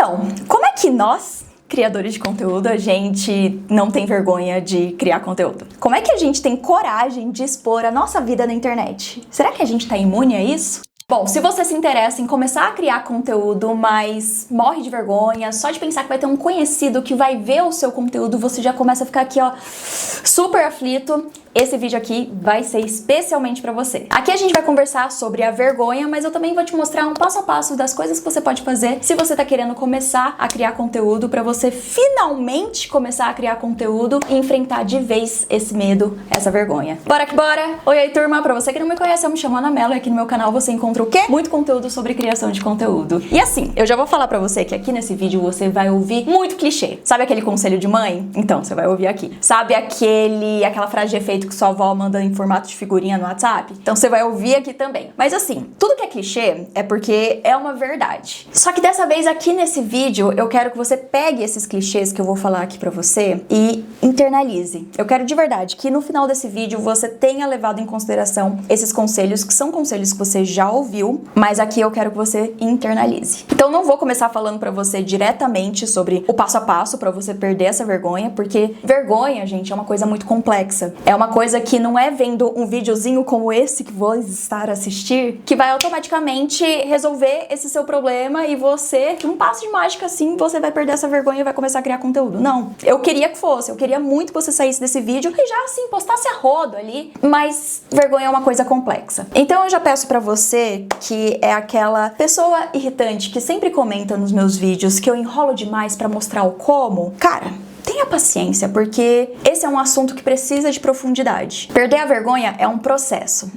Então, como é que nós, criadores de conteúdo, a gente não tem vergonha de criar conteúdo? Como é que a gente tem coragem de expor a nossa vida na internet? Será que a gente tá imune a isso? Bom, se você se interessa em começar a criar conteúdo, mas morre de vergonha, só de pensar que vai ter um conhecido que vai ver o seu conteúdo, você já começa a ficar aqui, ó, super aflito, esse vídeo aqui vai ser especialmente pra você. Aqui a gente vai conversar sobre a vergonha, mas eu também vou te mostrar um passo a passo das coisas que você pode fazer se você tá querendo começar a criar conteúdo, pra você finalmente começar a criar conteúdo e enfrentar de vez esse medo, essa vergonha. Bora que bora! Oi aí, turma! Pra você que não me conhece, eu me chamo Ana Mello e aqui no meu canal você encontra o quê? Muito conteúdo sobre criação de conteúdo. E assim, eu já vou falar pra você que aqui nesse vídeo você vai ouvir muito clichê. Sabe aquele conselho de mãe? Então, você vai ouvir aqui. Sabe aquela frase de efeito que sua avó manda em formato de figurinha no WhatsApp? Então você vai ouvir aqui também. Mas assim, tudo que é clichê é porque é uma verdade. Só que dessa vez aqui nesse vídeo eu quero que você pegue esses clichês que eu vou falar aqui pra você e internalize. Eu quero de verdade que no final desse vídeo você tenha levado em consideração esses conselhos, que são conselhos que você já ouviu, mas aqui eu quero que você internalize. Então não vou começar falando pra você diretamente sobre o passo a passo pra você perder essa vergonha, porque vergonha, gente, é uma coisa muito complexa. É uma coisa que não é vendo um videozinho como esse que vou estar a assistir que vai automaticamente resolver esse seu problema e você, de um passo de mágica assim, você vai perder essa vergonha e vai começar a criar conteúdo. Não. Eu queria que fosse, eu queria muito que você saísse desse vídeo e já assim, postasse a rodo ali, mas vergonha é uma coisa complexa. Então eu já peço pra você que é aquela pessoa irritante que sempre comenta nos meus vídeos que eu enrolo demais pra mostrar o como, cara, tenha paciência, porque esse é um assunto que precisa de profundidade. Perder a vergonha é um processo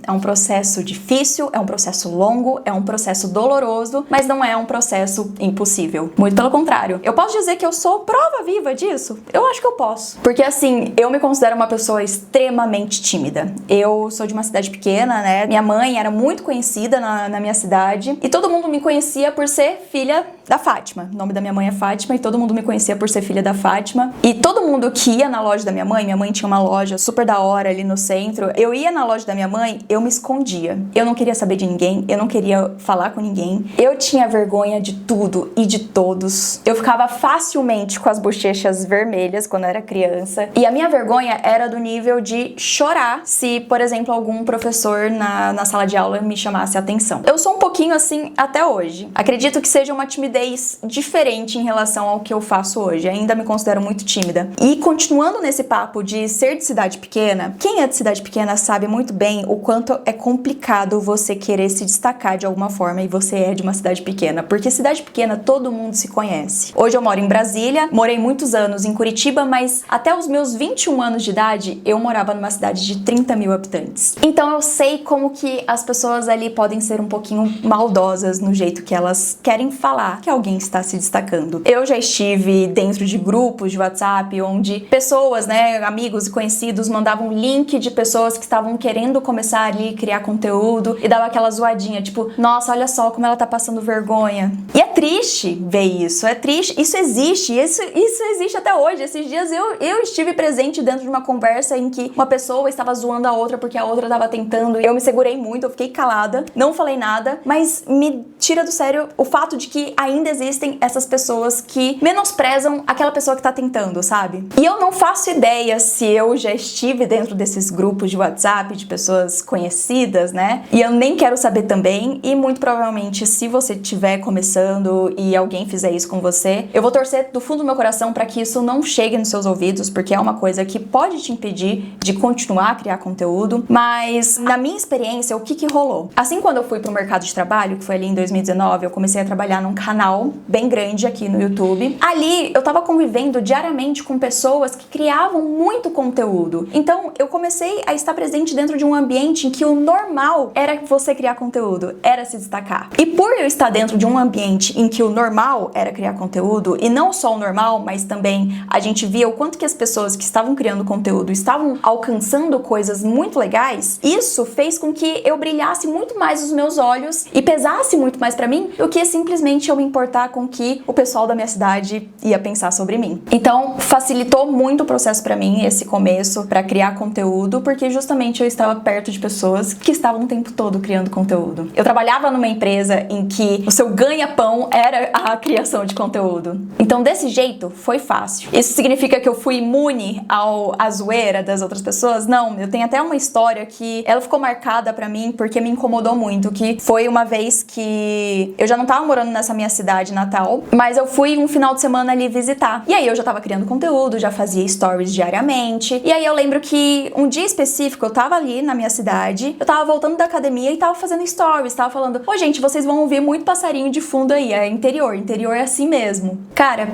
difícil, é um processo longo, é um processo doloroso, mas não é um processo impossível. Muito pelo contrário. Eu posso dizer que eu sou prova viva disso? Eu acho que eu posso. Porque assim, eu me considero uma pessoa extremamente tímida. Eu sou de uma cidade pequena, né? Minha mãe era muito conhecida na minha cidade e todo mundo me conhecia por ser filha da Fátima. O nome da minha mãe é Fátima e todo mundo me conhecia por ser filha da Fátima. E todo mundo que ia na loja da minha mãe tinha uma loja super da hora ali no centro, eu ia na loja da minha mãe, eu me escondia. Eu não queria saber de ninguém, eu não queria falar com ninguém. Eu tinha vergonha de tudo e de todos. Eu ficava facilmente com as bochechas vermelhas quando eu era criança. E a minha vergonha era do nível de chorar se, por exemplo, algum professor na sala de aula me chamasse a atenção. Eu sou um pouquinho assim até hoje. Acredito que seja uma timidez diferente em relação ao que eu faço hoje. Ainda me considero muito tímida. E continuando nesse papo de ser de cidade pequena, quem é de cidade pequena sabe muito bem o quanto é complicado você querer se destacar de alguma forma e você é de uma cidade pequena, porque cidade pequena todo mundo se conhece. Hoje eu moro em Brasília, morei muitos anos em Curitiba, mas até os meus 21 anos de idade eu morava numa cidade de 30 mil habitantes. Então eu sei como que as pessoas ali podem ser um pouquinho maldosas no jeito que elas querem falar que alguém está se destacando. Eu já estive dentro de grupos de WhatsApp, onde pessoas, né, amigos e conhecidos mandavam link de pessoas que estavam querendo começar ali a criar conteúdo e dava aquela zoadinha, tipo, nossa, olha só como ela tá passando vergonha. E é triste ver isso, é triste, isso existe até hoje. Esses dias eu estive presente dentro de uma conversa em que uma pessoa estava zoando a outra porque a outra tava tentando, eu me segurei muito, eu fiquei calada, não falei nada, mas me tira do sério o fato de que ainda existem essas pessoas que menosprezam aquela pessoa que tá tentando, sabe? E eu não faço ideia se eu já estive dentro desses grupos de WhatsApp de pessoas conhecidas, né? E eu nem quero saber também, e muito provavelmente se você estiver começando e alguém fizer isso com você, eu vou torcer do fundo do meu coração para que isso não chegue nos seus ouvidos, porque é uma coisa que pode te impedir de continuar a criar conteúdo. Mas na minha experiência, o que rolou? Assim, quando eu fui pro mercado de trabalho, que foi ali em 2019, eu comecei a trabalhar num canal bem grande aqui no YouTube. Ali eu tava convivendo diariamente com pessoas que criavam muito conteúdo. Então eu comecei a estar presente dentro de um ambiente em que o normal era você criar conteúdo, era se destacar. E por eu estar dentro de um ambiente em que o normal era criar conteúdo, e não só o normal, mas também a gente via o quanto que as pessoas que estavam criando conteúdo estavam alcançando coisas muito legais, isso fez com que eu brilhasse muito mais os meus olhos e pesasse muito mais pra mim do que simplesmente eu me importar com o que o pessoal da minha cidade ia pensar sobre mim. Então Então, facilitou muito o processo pra mim, esse começo, pra criar conteúdo, porque justamente eu estava perto de pessoas que estavam o tempo todo criando conteúdo. Eu trabalhava numa empresa em que o seu ganha-pão era a criação de conteúdo. Então, desse jeito, foi fácil. Isso significa que eu fui imune à zoeira das outras pessoas? Não, eu tenho até uma história que ela ficou marcada pra mim porque me incomodou muito, que foi uma vez que eu já não tava morando nessa minha cidade natal, mas eu fui um final de semana ali visitar. E aí eu já tava criando conteúdo, já fazia stories diariamente. E aí eu lembro que um dia específico eu tava ali na minha cidade, eu tava voltando da academia e tava fazendo stories, tava falando: ô gente, vocês vão ouvir muito passarinho de fundo aí, é interior é assim mesmo. Cara...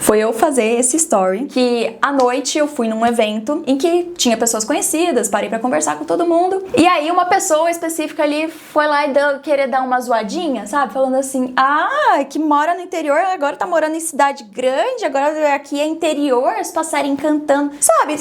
Foi eu fazer esse story, que à noite eu fui num evento em que tinha pessoas conhecidas, parei pra conversar com todo mundo, e aí uma pessoa específica ali foi lá e querer dar uma zoadinha, sabe? Falando assim: ah, que mora no interior, agora tá morando em cidade grande, agora aqui é interior, os passarinhos cantando, sabe?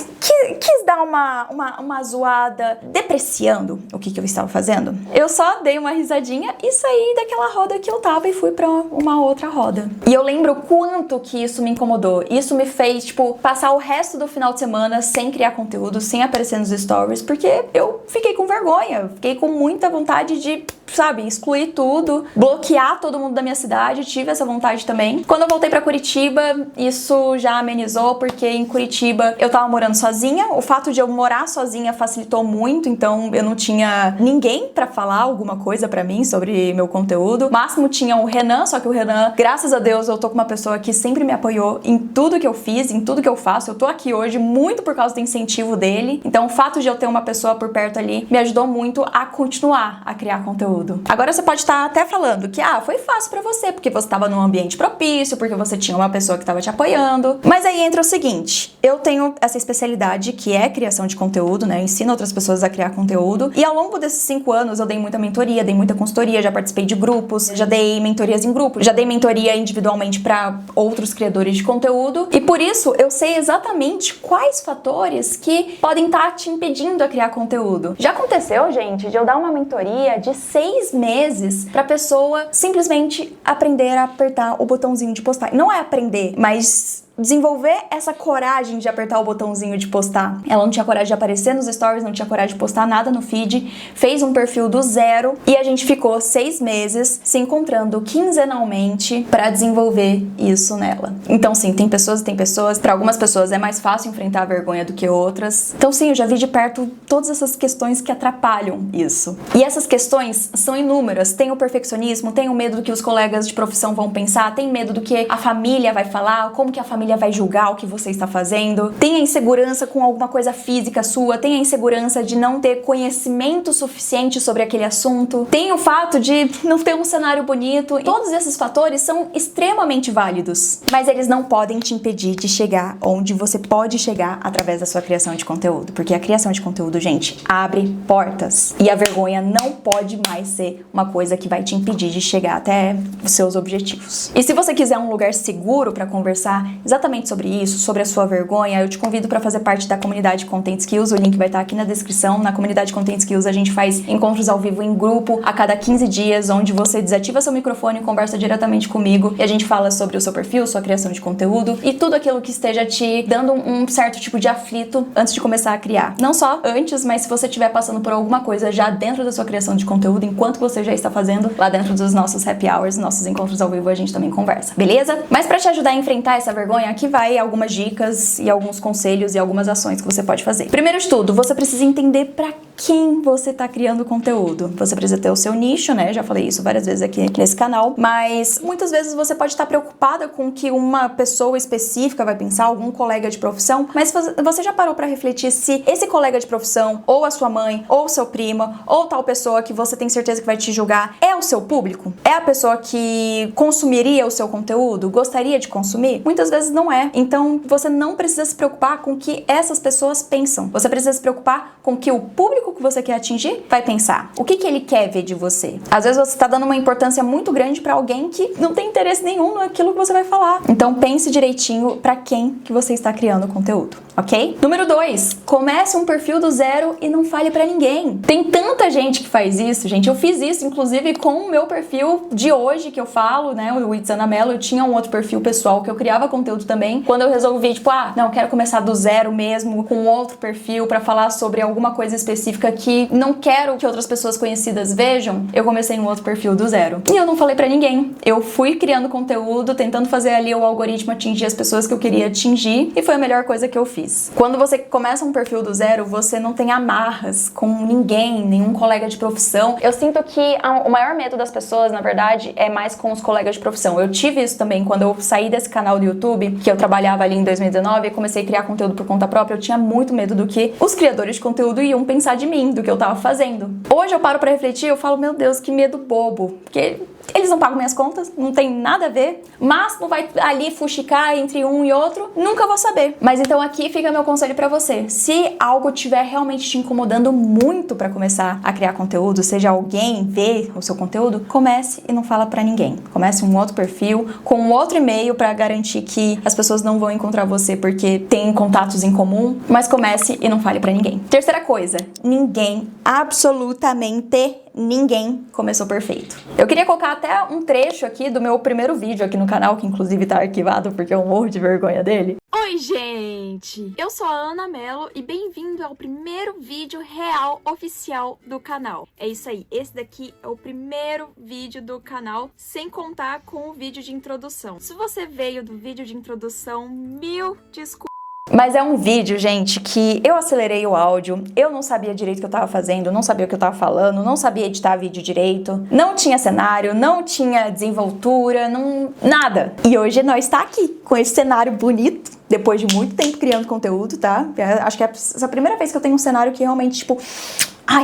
Quis dar uma zoada, depreciando o que eu estava fazendo. Eu só dei uma risadinha e saí daquela roda que eu tava e fui pra uma outra roda. E eu lembro quanto que isso me incomodou. Isso me fez, passar o resto do final de semana sem criar conteúdo, sem aparecer nos stories, porque eu fiquei com vergonha, fiquei com muita vontade de, sabe, excluir tudo, bloquear todo mundo da minha cidade, tive essa vontade também. Quando eu voltei pra Curitiba, isso já amenizou, porque em Curitiba eu tava morando sozinha, o fato de eu morar sozinha facilitou muito, então eu não tinha ninguém pra falar alguma coisa pra mim sobre meu conteúdo. Máximo tinha o Renan, só que o Renan, graças a Deus, eu tô com uma pessoa que sempre me apoiou em tudo que eu fiz, em tudo que eu faço. Eu tô aqui hoje muito por causa do incentivo dele. Então o fato de eu ter uma pessoa por perto ali me ajudou muito a continuar a criar conteúdo. Agora você pode estar até falando que foi fácil pra você, porque você tava num ambiente propício, porque você tinha uma pessoa que tava te apoiando. Mas aí entra o seguinte: eu tenho essa especialidade que é criação de conteúdo, né? Eu ensino outras pessoas a criar conteúdo. E ao longo desses 5 anos eu dei muita mentoria, dei muita consultoria, já participei de grupos, já dei mentorias em grupos, já dei mentoria individualmente pra outros criadores de conteúdo, e por isso eu sei exatamente quais fatores que podem estar te impedindo a criar conteúdo. Já aconteceu, gente, de eu dar uma mentoria de 6 meses pra pessoa simplesmente aprender a apertar o botãozinho de postar. Não é aprender, mas desenvolver essa coragem de apertar o botãozinho de postar. Ela não tinha coragem de aparecer nos stories, não tinha coragem de postar nada no feed, fez um perfil do zero e a gente ficou 6 meses se encontrando quinzenalmente pra desenvolver isso nela. Então sim, tem pessoas e tem pessoas. Pra algumas pessoas é mais fácil enfrentar a vergonha do que outras. Então sim, eu já vi de perto todas essas questões que atrapalham isso. E essas questões são inúmeras. Tem o perfeccionismo, tem o medo do que os colegas de profissão vão pensar, tem medo do que a família vai falar, como que a família vai julgar o que você está fazendo, tem a insegurança com alguma coisa física sua, tem a insegurança de não ter conhecimento suficiente sobre aquele assunto, tem o fato de não ter um cenário bonito. Todos esses fatores são extremamente válidos, mas eles não podem te impedir de chegar onde você pode chegar através da sua criação de conteúdo, porque a criação de conteúdo, gente, abre portas, e a vergonha não pode mais ser uma coisa que vai te impedir de chegar até os seus objetivos. E se você quiser um lugar seguro para conversar exatamente sobre isso, sobre a sua vergonha, eu te convido para fazer parte da comunidade Content Skills. O link vai estar aqui na descrição. Na comunidade Content Skills a gente faz encontros ao vivo em grupo a cada 15 dias, onde você desativa seu microfone e conversa diretamente comigo, e a gente fala sobre o seu perfil, sua criação de conteúdo e tudo aquilo que esteja te dando um certo tipo de aflito antes de começar a criar. Não só antes, mas se você estiver passando por alguma coisa já dentro da sua criação de conteúdo, enquanto você já está fazendo, lá dentro dos nossos happy hours, nossos encontros ao vivo, a gente também conversa, beleza? Mas para te ajudar a enfrentar essa vergonha, aqui vai algumas dicas e alguns conselhos e algumas ações que você pode fazer. Primeiro de tudo, você precisa entender para quem você tá criando conteúdo. Você precisa ter o seu nicho, né? Já falei isso várias vezes aqui nesse canal, mas muitas vezes você pode estar preocupada com o que uma pessoa específica vai pensar, algum colega de profissão, mas você já parou para refletir se esse colega de profissão, ou a sua mãe, ou seu primo, ou tal pessoa que você tem certeza que vai te julgar, é o seu público? É a pessoa que consumiria o seu conteúdo? Gostaria de consumir? Muitas vezes não é. Então você não precisa se preocupar com o que essas pessoas pensam. Você precisa se preocupar com o que o público público que você quer atingir vai pensar? O que ele quer ver de você? Às vezes você tá dando uma importância muito grande pra alguém que não tem interesse nenhum naquilo que você vai falar. Então pense direitinho pra quem que você está criando conteúdo, ok? Número 2, comece um perfil do zero e não fale pra ninguém. Tem tanta gente que faz isso, gente. Eu fiz isso, inclusive, com o meu perfil de hoje que eu falo, né? O It's Ana Mello. Eu tinha um outro perfil pessoal que eu criava conteúdo também. Quando eu resolvi, tipo, não, quero começar do zero mesmo, com outro perfil pra falar sobre alguma coisa específica que não quero que outras pessoas conhecidas vejam, eu comecei um outro perfil do zero. E eu não falei pra ninguém. Eu fui criando conteúdo, tentando fazer ali o algoritmo atingir as pessoas que eu queria atingir, e foi a melhor coisa que eu fiz. Quando você começa um perfil do zero, você não tem amarras com ninguém, nenhum colega de profissão. Eu sinto que o maior medo das pessoas, na verdade, é mais com os colegas de profissão. Eu tive isso também quando eu saí desse canal do YouTube, que eu trabalhava ali em 2019 e comecei a criar conteúdo por conta própria. Eu tinha muito medo do que os criadores de conteúdo iam pensar de mim, do que eu tava fazendo. Hoje eu paro pra refletir e eu falo, meu Deus, que medo bobo. Porque eles não pagam minhas contas, não tem nada a ver, mas não vai ali fuxicar entre um e outro, nunca vou saber. Mas então aqui fica meu conselho pra você. Se algo estiver realmente te incomodando muito pra começar a criar conteúdo, seja alguém ver o seu conteúdo, comece e não fala pra ninguém. Comece um outro perfil, com um outro e-mail pra garantir que as pessoas não vão encontrar você porque tem contatos em comum, mas comece e não fale pra ninguém. Terceira coisa, ninguém, absolutamente ninguém começou perfeito. Eu queria colocar até um trecho aqui do meu primeiro vídeo aqui no canal, que inclusive tá arquivado porque eu morro de vergonha dele. Oi, gente! Eu sou a Ana Mello e bem-vindo ao primeiro vídeo real oficial do canal. É isso aí, esse daqui é o primeiro vídeo do canal, sem contar com o vídeo de introdução. Se você veio do vídeo de introdução, mil desculpas. Mas é um vídeo, gente, que eu acelerei o áudio, eu não sabia direito o que eu tava fazendo, não sabia o que eu tava falando, não sabia editar vídeo direito, não tinha cenário, não tinha desenvoltura, nada. E hoje nós tá aqui, com esse cenário bonito, depois de muito tempo criando conteúdo, tá? Acho que é a primeira vez que eu tenho um cenário que realmente, tipo,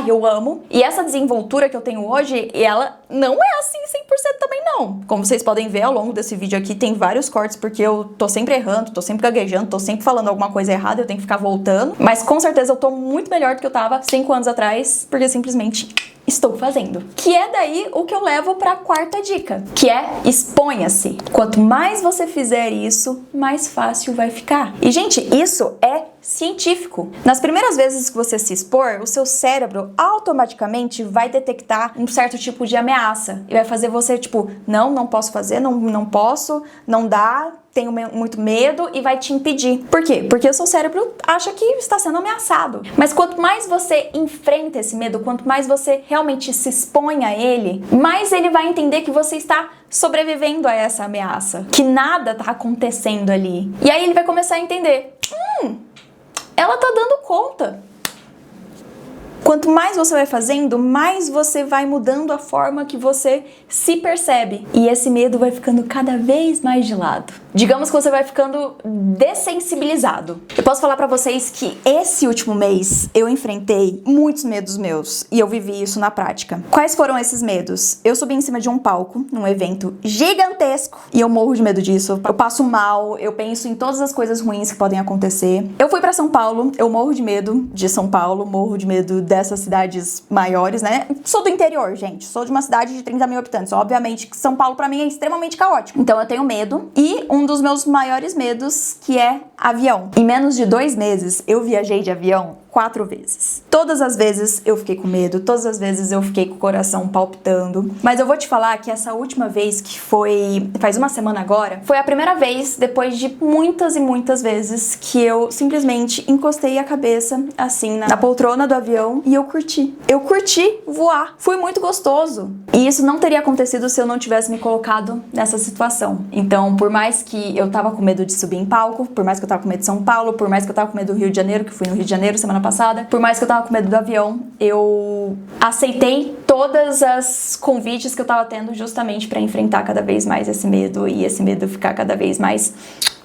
eu amo. E essa desenvoltura que eu tenho hoje, ela não é assim 100% também não. Como vocês podem ver ao longo desse vídeo aqui, tem vários cortes, porque eu tô sempre errando, tô sempre gaguejando, tô sempre falando alguma coisa errada, eu tenho que ficar voltando. Mas com certeza eu tô muito melhor do que eu tava 5 anos atrás, porque simplesmente estou fazendo. Que é daí o que eu levo pra quarta dica, que é exponha-se. Quanto mais você fizer isso, mais fácil vai ficar. E, gente, isso é científico. Nas primeiras vezes que você se expor, o seu cérebro automaticamente vai detectar um certo tipo de ameaça e vai fazer você, tipo, não posso fazer, não posso, não dá, tenho muito medo, e vai te impedir. Por quê? Porque o seu cérebro acha que está sendo ameaçado. Mas quanto mais você enfrenta esse medo, quanto mais você realmente se expõe a ele, mais ele vai entender que você está sobrevivendo a essa ameaça, que nada está acontecendo ali. E aí ele vai começar a entender, ela tá dando conta. Quanto mais você vai fazendo, mais você vai mudando a forma que você se percebe. E esse medo vai ficando cada vez mais de lado. Digamos que você vai ficando dessensibilizado. Eu posso falar pra vocês que esse último mês eu enfrentei muitos medos meus. E eu vivi isso na prática. Quais foram esses medos? Eu subi em cima de um palco, num evento gigantesco. E eu morro de medo disso. Eu passo mal, eu penso em todas as coisas ruins que podem acontecer. Eu fui pra São Paulo, eu morro de medo de São Paulo, morro de medo dessas cidades maiores, né? Sou do interior, gente. Sou de uma cidade de 30 mil habitantes. Obviamente que São Paulo pra mim é extremamente caótico. Então eu tenho medo. E um dos meus maiores medos, que é avião. Em menos de 2 meses, eu viajei de avião 4 vezes. Todas as vezes eu fiquei com medo, todas as vezes eu fiquei com o coração palpitando. Mas eu vou te falar que essa última vez, que foi faz uma semana agora, foi a primeira vez, depois de muitas e muitas vezes, que eu simplesmente encostei a cabeça, assim, na poltrona do avião e eu curti. Eu curti voar. Foi muito gostoso. E isso não teria acontecido se eu não tivesse me colocado nessa situação. Então, por mais que eu tava com medo de subir em palco, por mais que eu tava com medo de São Paulo, por mais que eu tava com medo do Rio de Janeiro, que fui no Rio de Janeiro semana passada, por mais que eu tava com medo do avião, eu aceitei todas as convites que eu tava tendo justamente pra enfrentar cada vez mais esse medo e esse medo ficar cada vez mais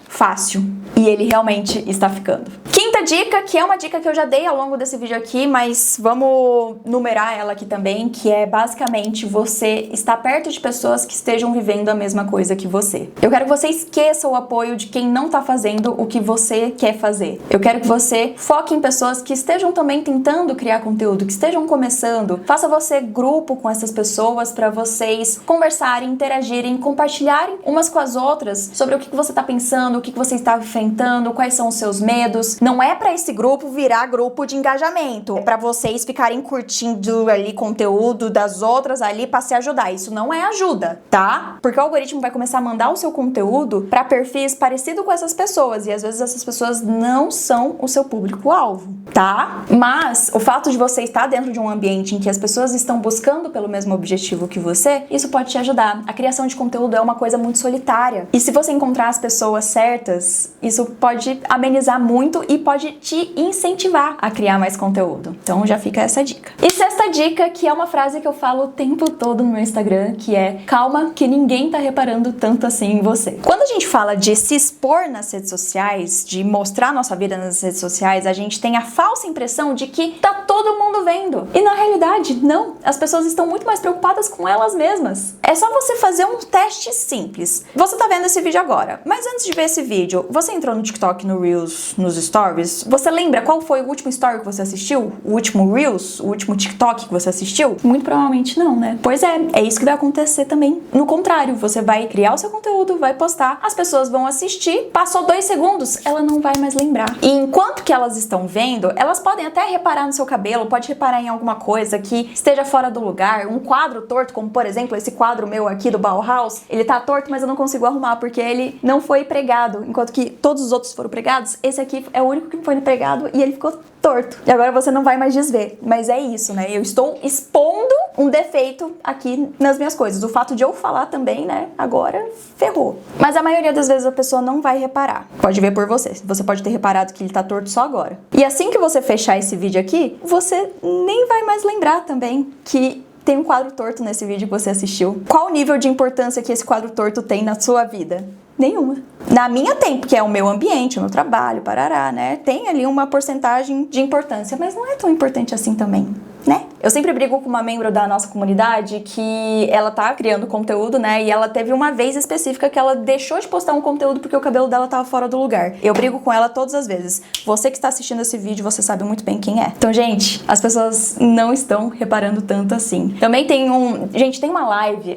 fácil. E ele realmente está ficando. Quinta Outra dica, que é uma dica que eu já dei ao longo desse vídeo aqui, mas vamos numerar ela aqui também, que é basicamente você estar perto de pessoas que estejam vivendo a mesma coisa que você. Eu quero que você esqueça o apoio de quem não tá fazendo o que você quer fazer. Eu quero que você foque em pessoas que estejam também tentando criar conteúdo, que estejam começando. Faça você grupo com essas pessoas para vocês conversarem, interagirem, compartilharem umas com as outras sobre o que você tá pensando, o que você está enfrentando, quais são os seus medos. Não é para esse grupo virar grupo de engajamento, é para vocês ficarem curtindo ali conteúdo das outras ali para se ajudar. Isso não é ajuda, tá? Porque o algoritmo vai começar a mandar o seu conteúdo para perfis parecidos com essas pessoas e às vezes essas pessoas não são o seu público-alvo, tá? Mas o fato de você estar dentro de um ambiente em que as pessoas estão buscando pelo mesmo objetivo que você, isso pode te ajudar. A criação de conteúdo é uma coisa muito solitária. E se você encontrar as pessoas certas, isso pode amenizar muito e pode te incentivar a criar mais conteúdo. Então já fica essa dica. E sexta dica, que é uma frase que eu falo o tempo todo no meu Instagram, que é: calma que ninguém tá reparando tanto assim em você. Quando a gente fala de se expor nas redes sociais, de mostrar nossa vida nas redes sociais, a gente tem a falsa impressão de que tá todo mundo vendo. E na realidade, não. As pessoas estão muito mais preocupadas com elas mesmas. É só você fazer um teste simples. Você tá vendo esse vídeo agora, mas antes de ver esse vídeo, você entrou no TikTok, no Reels, nos Stories? Você lembra qual foi o último Story que você assistiu? O último Reels? O último TikTok que você assistiu? Muito provavelmente não, né? Pois é isso que vai acontecer também. No contrário, você vai criar o seu conteúdo, vai postar, as pessoas vão assistir, passou 2 segundos, ela não vai mais lembrar. E enquanto que elas estão vendo, elas podem até reparar no seu cabelo, pode reparar em alguma coisa que esteja fora do lugar, um quadro torto, como por exemplo esse quadro meu aqui do Bauhaus, ele tá torto, mas eu não consigo arrumar porque ele não foi pregado, enquanto que todos os outros foram pregados, esse aqui é o único que foi pregado e ele ficou torto. E agora você não vai mais desver. Mas é isso, né? Eu estou expondo um defeito aqui nas minhas coisas. O fato de eu falar também, né? Agora ferrou. Mas a maioria das vezes a pessoa não vai reparar. Pode ver por você. Você pode ter reparado que ele tá torto só agora. E assim que você fechar esse vídeo aqui, você nem vai mais lembrar também que tem um quadro torto nesse vídeo que você assistiu. Qual o nível de importância que esse quadro torto tem na sua vida? Nenhuma. Na minha tem, porque é o meu ambiente, o meu trabalho, parará, né? Tem ali uma porcentagem de importância, mas não é tão importante assim também, né? Eu sempre brigo com uma membro da nossa comunidade que ela tá criando conteúdo, né? E ela teve uma vez específica que ela deixou de postar um conteúdo porque o cabelo dela tava fora do lugar. Eu brigo com ela todas as vezes. Você que está assistindo esse vídeo, você sabe muito bem quem é. Então, gente, as pessoas não estão reparando tanto assim. Também tem Gente, tem uma live...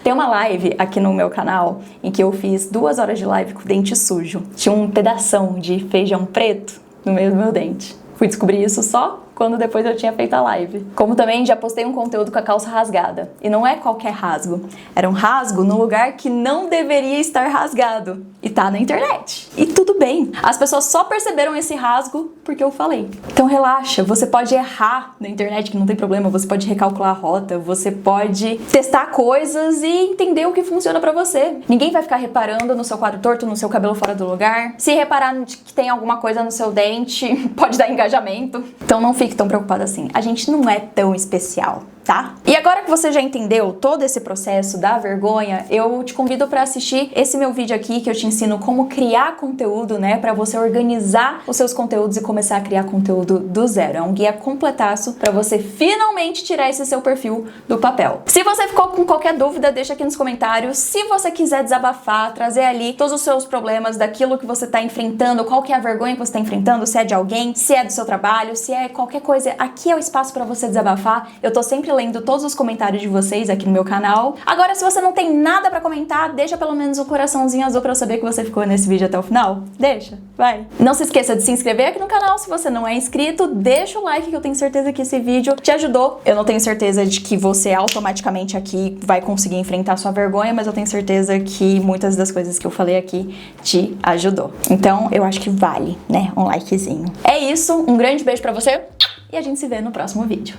Tem uma live aqui no meu canal em que eu fiz 2 horas de live com o dente sujo. Tinha um pedação de feijão preto no meio do meu dente. Fui descobrir isso só quando depois eu tinha feito a live. Como também já postei um conteúdo com a calça rasgada. E não é qualquer rasgo. Era um rasgo no lugar que não deveria estar rasgado. E tá na internet. E tudo bem. As pessoas só perceberam esse rasgo porque eu falei. Então relaxa. Você pode errar na internet, que não tem problema. Você pode recalcular a rota. Você pode testar coisas e entender o que funciona pra você. Ninguém vai ficar reparando no seu quadro torto, no seu cabelo fora do lugar. Se reparar que tem alguma coisa no seu dente, pode dar engajamento. Então não fique tão preocupada assim. A gente não é tão especial, tá? E agora que você já entendeu todo esse processo da vergonha, eu te convido para assistir esse meu vídeo aqui que eu te ensino como criar conteúdo, né? Para você organizar os seus conteúdos e começar a criar conteúdo do zero. É um guia completaço para você finalmente tirar esse seu perfil do papel. Se você ficou com qualquer dúvida, deixa aqui nos comentários. Se você quiser desabafar, trazer ali todos os seus problemas, daquilo que você tá enfrentando, qual que é a vergonha que você tá enfrentando, se é de alguém, se é do seu trabalho, se é qualquer coisa, aqui é o espaço para você desabafar. Eu tô sempre lendo todos os comentários de vocês aqui no meu canal. Agora, se você não tem nada pra comentar, deixa pelo menos um coraçãozinho azul pra eu saber que você ficou nesse vídeo até o final. Deixa, vai. Não se esqueça de se inscrever aqui no canal se você não é inscrito. Deixa o like que eu tenho certeza que esse vídeo te ajudou. Eu não tenho certeza de que você automaticamente aqui vai conseguir enfrentar sua vergonha, mas eu tenho certeza que muitas das coisas que eu falei aqui te ajudou. Então, eu acho que vale, né? Um likezinho. É isso, um grande beijo pra você e a gente se vê no próximo vídeo.